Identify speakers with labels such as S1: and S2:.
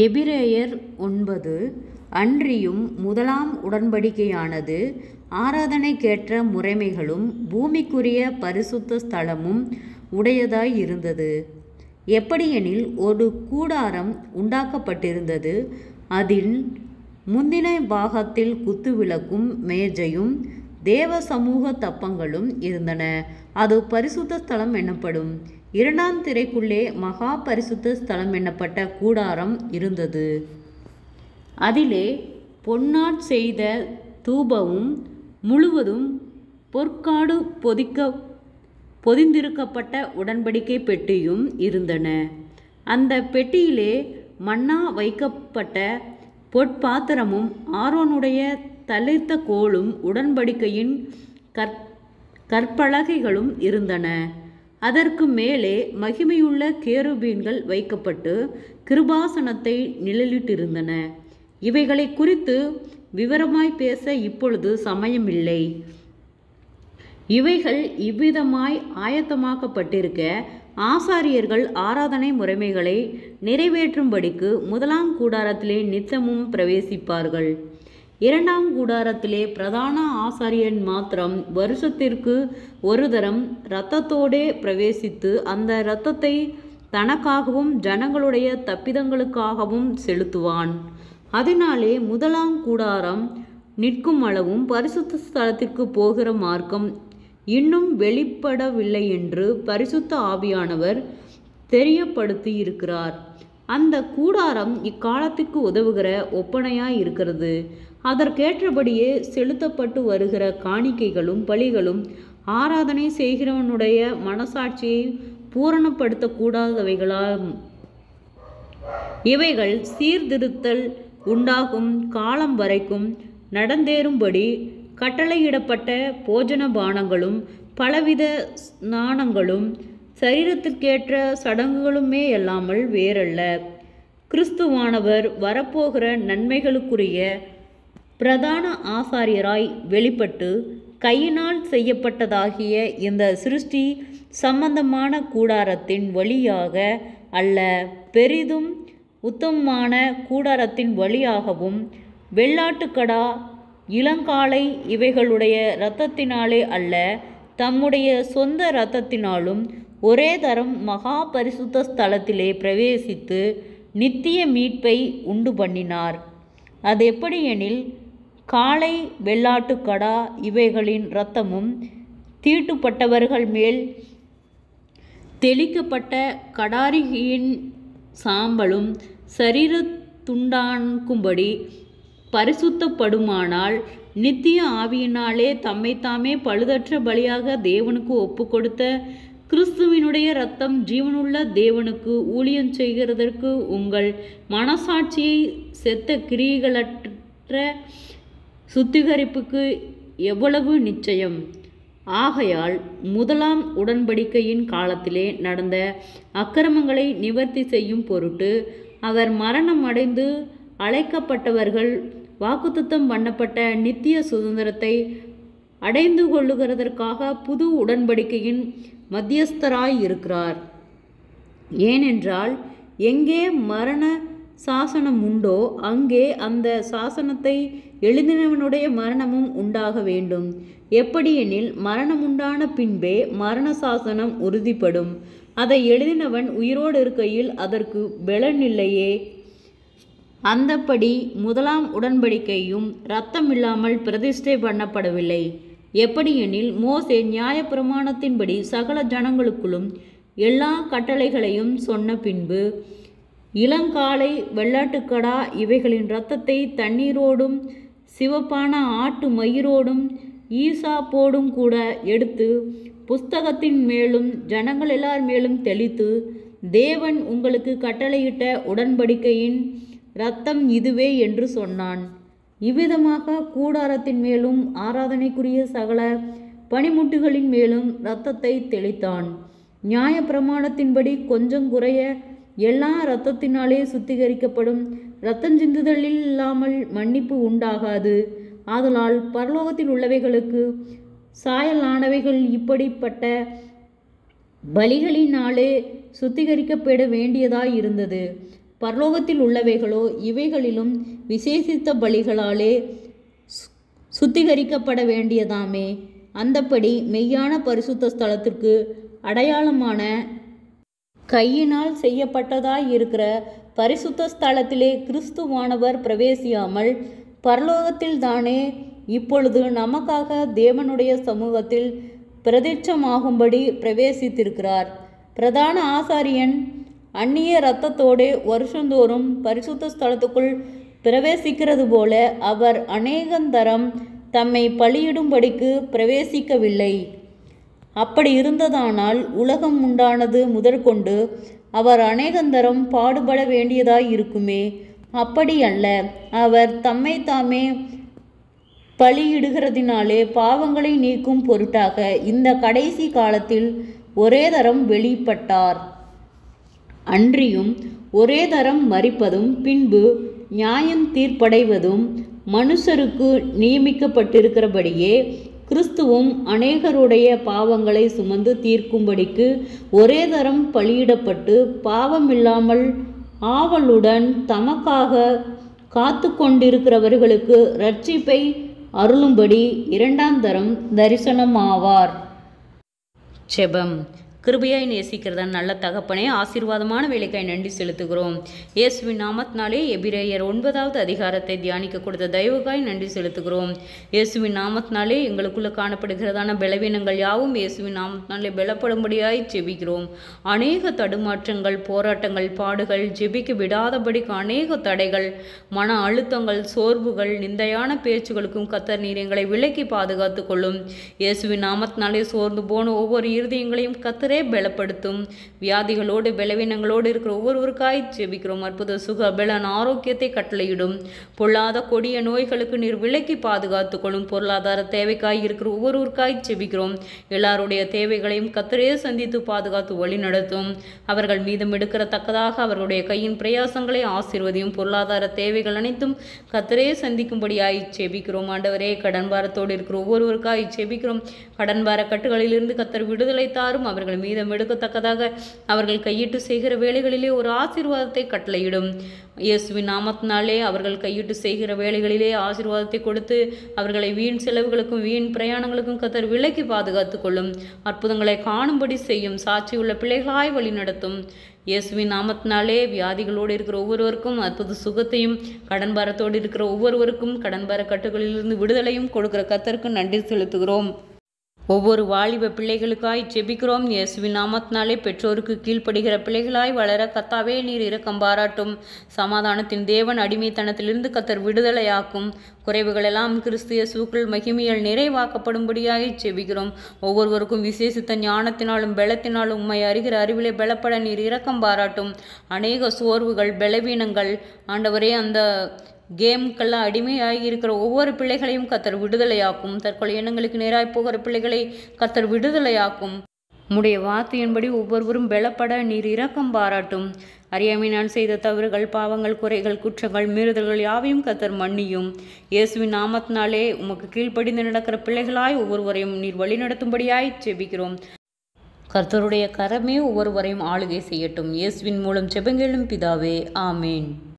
S1: எபிரேயர் 9. அன்றியும் முதலாம் உடன்படிக்கையானது ஆராதனைக்கேற்ற முறைமைகளும் பூமிக்குரிய பரிசுத்த ஸ்தலமும் உடையதாய் இருந்தது. எப்படியெனில் ஒரு கூடாரம் உண்டாக்கப்பட்டிருந்தது. அதில் முந்தின பாகத்தில் குத்துவிளக்கும் மேஜையும் தேவ சமூக தப்பங்களும் இருந்தன. அது பரிசுத்த ஸ்தலம் எனப்படும். இரண்டாம் திரைக்குள்ளே மகா பரிசுத்த ஸ்தலம் எனப்பட்ட கூடாரம் இருந்தது. அதிலே பொன்னால் செய்த தூபமும் முழுவதும் பொற்காடு பொதிந்திருக்கப்பட்ட உடன்படிக்கை பெட்டியும் இருந்தன. அந்த பெட்டியிலே மன்னா வைக்கப்பட்ட பொற்பாத்திரமும் ஆரோனுடைய தளிர்த்த கோலும் உடன்படிக்கையின் கற்பலகைகளும் இருந்தன. அதற்கு மேலே மகிமையுள்ள கேருபீன்கள் வைக்கப்பட்டு கிருபாசனத்தை நிழலிட்டிருந்தன. இவைகளை குறித்து விவரமாய் பேச இப்பொழுது சமயமில்லை. இவைகள் இவ்விதமாய் ஆயத்தமாக்கப்பட்டிருக்க ஆசாரியர்கள் ஆராதனை முறைமைகளை நிறைவேற்றும்படிக்கு முதலாம் கூடாரத்திலே நித்தமும் பிரவேசிப்பார்கள். இரண்டாம் கூடாரத்திலே பிரதான ஆசாரியன் மாத்திரம் வருஷத்திற்கு ஒரு தரம் இரத்தத்தோடே பிரவேசித்து அந்த இரத்தத்தை தனக்காகவும் ஜனங்களுடைய தப்பிதங்களுக்காகவும் செலுத்துவான். அதனாலே முதலாம் கூடாரம் நிற்கும் அளவும் பரிசுத்த ஸ்தலத்திற்கு போகிற மார்க்கம் இன்னும் வெளிப்படவில்லை என்று பரிசுத்த ஆவியானவர் தெரியப்படுத்தி இருக்கிறார். அந்த கூடாரம் இக்காலத்துக்கு உதவுகிற ஒப்பனையாய் இருக்கிறது. அதற்கேற்றபடியே செலுத்தப்பட்டு வருகிற காணிக்கைகளும் பலிகளும் ஆராதனை செய்கிறவனுடைய மனசாட்சியை பூரணப்படுத்தக்கூடாதவைகளாம். இவைகள் சீர்திருத்தல் உண்டாகும் காலம் வரைக்கும் நடந்தேறும்படி கட்டளையிடப்பட்ட போஜன பானங்களும் பலவித ஸ்நானங்களும் சரீரத்திற்கேற்ற சடங்குகளுமே அல்லாமல் வேறல்ல. கிறிஸ்துவானவர் வரப்போகிற நன்மைகளுக்குரிய பிரதான ஆசாரியராய் வெளிப்பட்டு கையினால் செய்யப்பட்டதாகிய இந்த சிருஷ்டி சம்பந்தமான கூடாரத்தின் வழியாக அல்ல, பெரிதும் உத்தமமான கூடாரத்தின் வழியாகவும் வெள்ளாட்டுக்கடா இளங்காளை இவைகளுடைய இரத்தத்தினாலே அல்ல, தம்முடைய சொந்த இரத்தத்தினாலும் ஒரே தரம் மகா பரிசுத்த ஸ்தலத்திலே பிரவேசித்து நித்திய மீட்பை உண்டு பண்ணினார். அது எப்படியெனில் காளை வெள்ளாட்டுக்கடா இவைகளின் இரத்தமும் தீட்டுப்பட்டவர்கள் மேல் தெளிக்கப்பட்ட கடாரியின் சாம்பலும் சரீர துண்டாக்கும்படி பரிசுத்தப்படுமானால் நித்திய ஆவியினாலே தம்மைத்தாமே பழுதற்ற பலியாக தேவனுக்கு ஒப்பு கொடுத்த கிறிஸ்துவினுடைய இரத்தம் ஜீவனுள்ள தேவனுக்கு ஊழியம் செய்கிறதற்கு உங்கள் மனசாட்சியை செத்த கிரியைகளற்ற சுத்திகரிப்புக்கு எவ்வளவு நிச்சயம். ஆகையால் முதலாம் உடன்படிக்கையின் காலத்திலே நடந்த அக்கிரமங்களை நிவர்த்தி செய்யும் பொருட்டு அவர் மரணம் அடைந்து அழைக்கப்பட்டவர்கள் வாக்குத்தத்தம் பண்ணப்பட்ட நித்திய சுதந்திரத்தை அடைந்து கொள்ளுகிறதற்காக புது உடன்படிக்கையின் மத்தியஸ்தராய் இருக்கிறார். ஏனென்றால் எங்கே மரண சாசனம் உண்டோ அங்கே அந்த சாசனத்தை எழுதினவனுடைய மரணமும் உண்டாக வேண்டும். எப்படியெனில் மரணமுண்டான பின்பே மரண சாசனம் உறுதிப்படும். அதை எழுதினவன் உயிரோடு இருக்கையில் அதற்கு பலனில்லையே. அந்தப்படி முதலாம் உடன்படிக்கையும் இரத்தம் இல்லாமல் பிரதிஷ்டை பண்ணப்படவில்லை. எப்படியெனில் மோசே நியாயப்பிரமாணத்தின்படி சகல ஜனங்களுக்குள்ளும் எல்லா கட்டளைகளையும் சொன்ன பின்பு இளங்காளை வெள்ளாட்டுக்கடா இவைகளின் இரத்தத்தை தண்ணீரோடும் சிவப்பான ஆட்டு மயிரோடும் ஈசாப்போடும் கூட எடுத்து புஸ்தகத்தின் மேலும் ஜனங்கள் எல்லார் மேலும் தெளித்து, தேவன் உங்களுக்கு கட்டளையிட்ட உடன்படிக்கையின் இரத்தம் இதுவே என்று சொன்னான். இவ்விதமாக கூடாரத்தின் மேலும் ஆராதனைக்குரிய சகல பனிமுட்டுகளின் மேலும் இரத்தத்தை தெளித்தான். நியாய பிரமாணத்தின்படி கொஞ்சம் குறைய எல்லா இரத்தத்தினாலே சுத்திகரிக்கப்படும். இரத்தஞ்சிந்துதலில் இல்லாமல் மன்னிப்பு உண்டாகாது. ஆதலால் பரலோகத்தில் உள்ளவைகளுக்கு சாயலானவைகள் இப்படிப்பட்ட பலிகளினாலே சுத்திகரிக்கப்பட வேண்டியதாய் இருந்தது. பரலோகத்தில் உள்ளவைகளோ இவைகளிலும் விசேஷித்த பலிகளாலே சுத்திகரிக்கப்பட வேண்டியதாமே. அந்தப்படி மெய்யான பரிசுத்த ஸ்தலத்திற்கு அடையாளமான கையினால் செய்யப்பட்டதாய் இருக்கிற பரிசுத்த ஸ்தலத்திலே கிறிஸ்துவானவர் பிரவேசியாமல் பரலோகத்தில் தானே இப்பொழுது நமக்காக தேவனுடைய சமூகத்தில் பிரதிட்சமாகும்படி பிரவேசித்திருக்கிறார். பிரதான ஆசாரியன் அந்நிய இரத்தத்தோடு வருஷந்தோறும் பரிசுத்த ஸ்தலத்துக்குள் பிரவேசிக்கிறது போல அவர் அநேகந்தரம் தம்மை பலியிடும்படிக்கு பிரவேசிக்கவில்லை. அப்படி இருந்ததானால் உலகம் உண்டானது முதற்கொண்டு அவர் அநேகந்தரம் பாடுபட வேண்டியதாய் இருக்குமே. அப்படி அல்ல, அவர் தம்மை தாமே பலியிடுகிறதினாலே பாவங்களை நீக்கும் பொருட்டாக இந்த கடைசி காலத்தில் ஒரே தரம் வெளிப்பட்டார். அன்றியும் ஒரே தரம் மரிப்பதும் பின்பு நியாயம் தீர்ப்படைவதும் மனுஷருக்கு நியமிக்கப்பட்டிருக்கிறபடியே கிறிஸ்துவும் அநேகருடைய பாவங்களை சுமந்து தீர்க்கும்படிக்கு ஒரே தரம் பலியிடப்பட்டு பாவமில்லாமல் ஆவலுடன் தமக்காக காத்து கொண்டிருக்கிறவர்களுக்கு இரட்சிப்பை அருளும்படி இரண்டாம் தரம் தரிசனமாவார். ஜெபம். கிருபையாய் நேசிக்கிறத நல்ல தகப்பனே, ஆசீர்வாதமான வேலைக்காய் நன்றி செலுத்துகிறோம். இயேசுவின் நாமத்தினாலே எபிரேயர் 9வது அதிகாரத்தை தியானிக்க கொடுத்த தயவுக்காய் நன்றி செலுத்துகிறோம். இயேசுவின் நாமத்தினாலே எங்களுக்குள்ள காணப்படுகிறதான பலவீனங்கள் யாவும் இயேசுவின் நாமத்தினாலே பலப்படும்படியாய் ஜெபிக்கிறோம். அநேக தடுமாற்றங்கள், போராட்டங்கள், பாடுகள், ஜெபிக்க விடாதபடிக்கு அநேக தடைகள், மன அழுத்தங்கள், சோர்வுகள், நிந்தையான பேச்சுகளுக்கும் கர்த்தர் நீர் எங்களை விலக்கி பாதுகாத்து கொள்ளும். இயேசுவின் நாமத்தினாலே சோர்ந்து போன ஒவ்வொரு இருதயங்களையும் கர்த்தரே பலப்படுத்தும். வியாதிகளோடு பலவீனங்களோடு இருக்கிற ஒவ்வொருவருக்காய் ஜெபிக்கிறோம். அற்புத சுக பலன் ஆரோக்கியத்தை கட்டளையிடும். பொல்லாத கொடிய நோய்களுக்கு நீர் விலக்கி பாதுகாத்து கொள்ளும். பொருளாதார தேவைக்காய் இருக்கிற ஒவ்வொருவருக்காய் ஜெபிக்கிறோம். எல்லாருடைய தேவைகளையும் கர்த்தரே சந்தித்து பாதுகாத்து வழி நடத்தும். அவர்கள் மீதம் எடுக்கிறத்தக்கதாக அவர்களுடைய கையின் பிரயாசங்களை ஆசீர்வதியும். பொருளாதார தேவைகள் அனைத்தும் கர்த்தரே சந்திக்கும்படியாய் ஜெபிக்கிறோம். ஆண்டவரே, கடன் பாரத்தோடு இருக்கிற ஒவ்வொருவருக்காய் ஜெபிக்கிறோம். கடன் பார கட்டுகளிலிருந்து கர்த்தர் விடுதலை தாரும். அவர்கள் மீதம் எடுக்கத்தக்கதாக அவர்கள் கையிட்டு செய்கிற வேலைகளிலே ஒரு ஆசீர்வாதத்தை கட்டளையிடும். இயேசுவின் நாமத்தினாலே அவர்கள் கையிட்டு செய்கிற வேலைகளிலே ஆசீர்வாதத்தை கொடுத்து அவர்களை வீண் செலவுகளுக்கும் வீண் பிரயாணங்களுக்கும் கர்த்தர் விலக்கி பாதுகாத்து கொள்ளும். அற்புதங்களை காணும்படி செய்யும். சாட்சியுள்ள பிள்ளைகளாய் வழி நடத்தும். இயேசுவின் நாமத்தினாலே வியாதிகளோடு இருக்கிற ஒவ்வொருவருக்கும் அற்புத சுகத்தையும், கடன் பாரத்தோடு இருக்கிற ஒவ்வொருவருக்கும் கடன் பார கட்டுகளிலிருந்து விடுதலையும் கொடுக்கிற கர்த்தருக்கு நன்றி செலுத்துகிறோம். ஒவ்வொரு வாலிப பிள்ளைகளுக்காய் ஜெபிக்கிறோம். இயேசுவின் நாமத்தினாலே பெற்றோருக்கு கீழ்ப்படுகிற பிள்ளைகளாய் வளர கர்த்தாவே நீர் இரக்கம் பாராட்டும். சமாதானத்தின் தேவன் அடிமைத்தனத்திலிருந்து கர்த்தர் விடுதலையாக்கும். குறைவுகளெல்லாம் கிறிஸ்து இயேசுவுக்குள் மகிமையால் நிறைவாக்கப்படும்படியாக ஜெபிக்கிறோம். ஒவ்வொருவருக்கும் விசேஷித்த ஞானத்தினாலும் பலத்தினாலும் உம்மை அறிகிற அறிவிலே பலப்பட நீர் இரக்கம் பாராட்டும். அநேக சோர்வுகள், பலவீனங்கள், ஆண்டவரே, அந்த கேம்கெல்லாம் அடிமையாகி இருக்கிற ஒவ்வொரு பிள்ளைகளையும் கர்த்தர் விடுதலையாக்கும். தற்கொலை எண்ணங்களுக்கு நேராய் போகிற பிள்ளைகளை கர்த்தர் விடுதலையாக்கும். உம்முடைய வார்த்தையின்படி ஒவ்வொருவரும் பலப்பட நீர் இரக்கம் பாராட்டும். அறியாமை நான் செய்த தவறுகள், பாவங்கள், குறைகள், குற்றங்கள், மீறுதல்கள் யாவையும் கர்த்தர் மன்னியும். இயேசுவின் நாமத்தினாலே உமக்கு கீழ்ப்படிந்து நடக்கிற பிள்ளைகளாய் ஒவ்வொருவரையும் நீர் வழி நடத்தும்படியாய் ஜெபிக்கிறோம். கர்த்தருடைய கரமே ஒவ்வொருவரையும் ஆளுகை செய்யட்டும். இயேசுவின் மூலம் ஜெபங்களும் பிதாவே, ஆமேன்.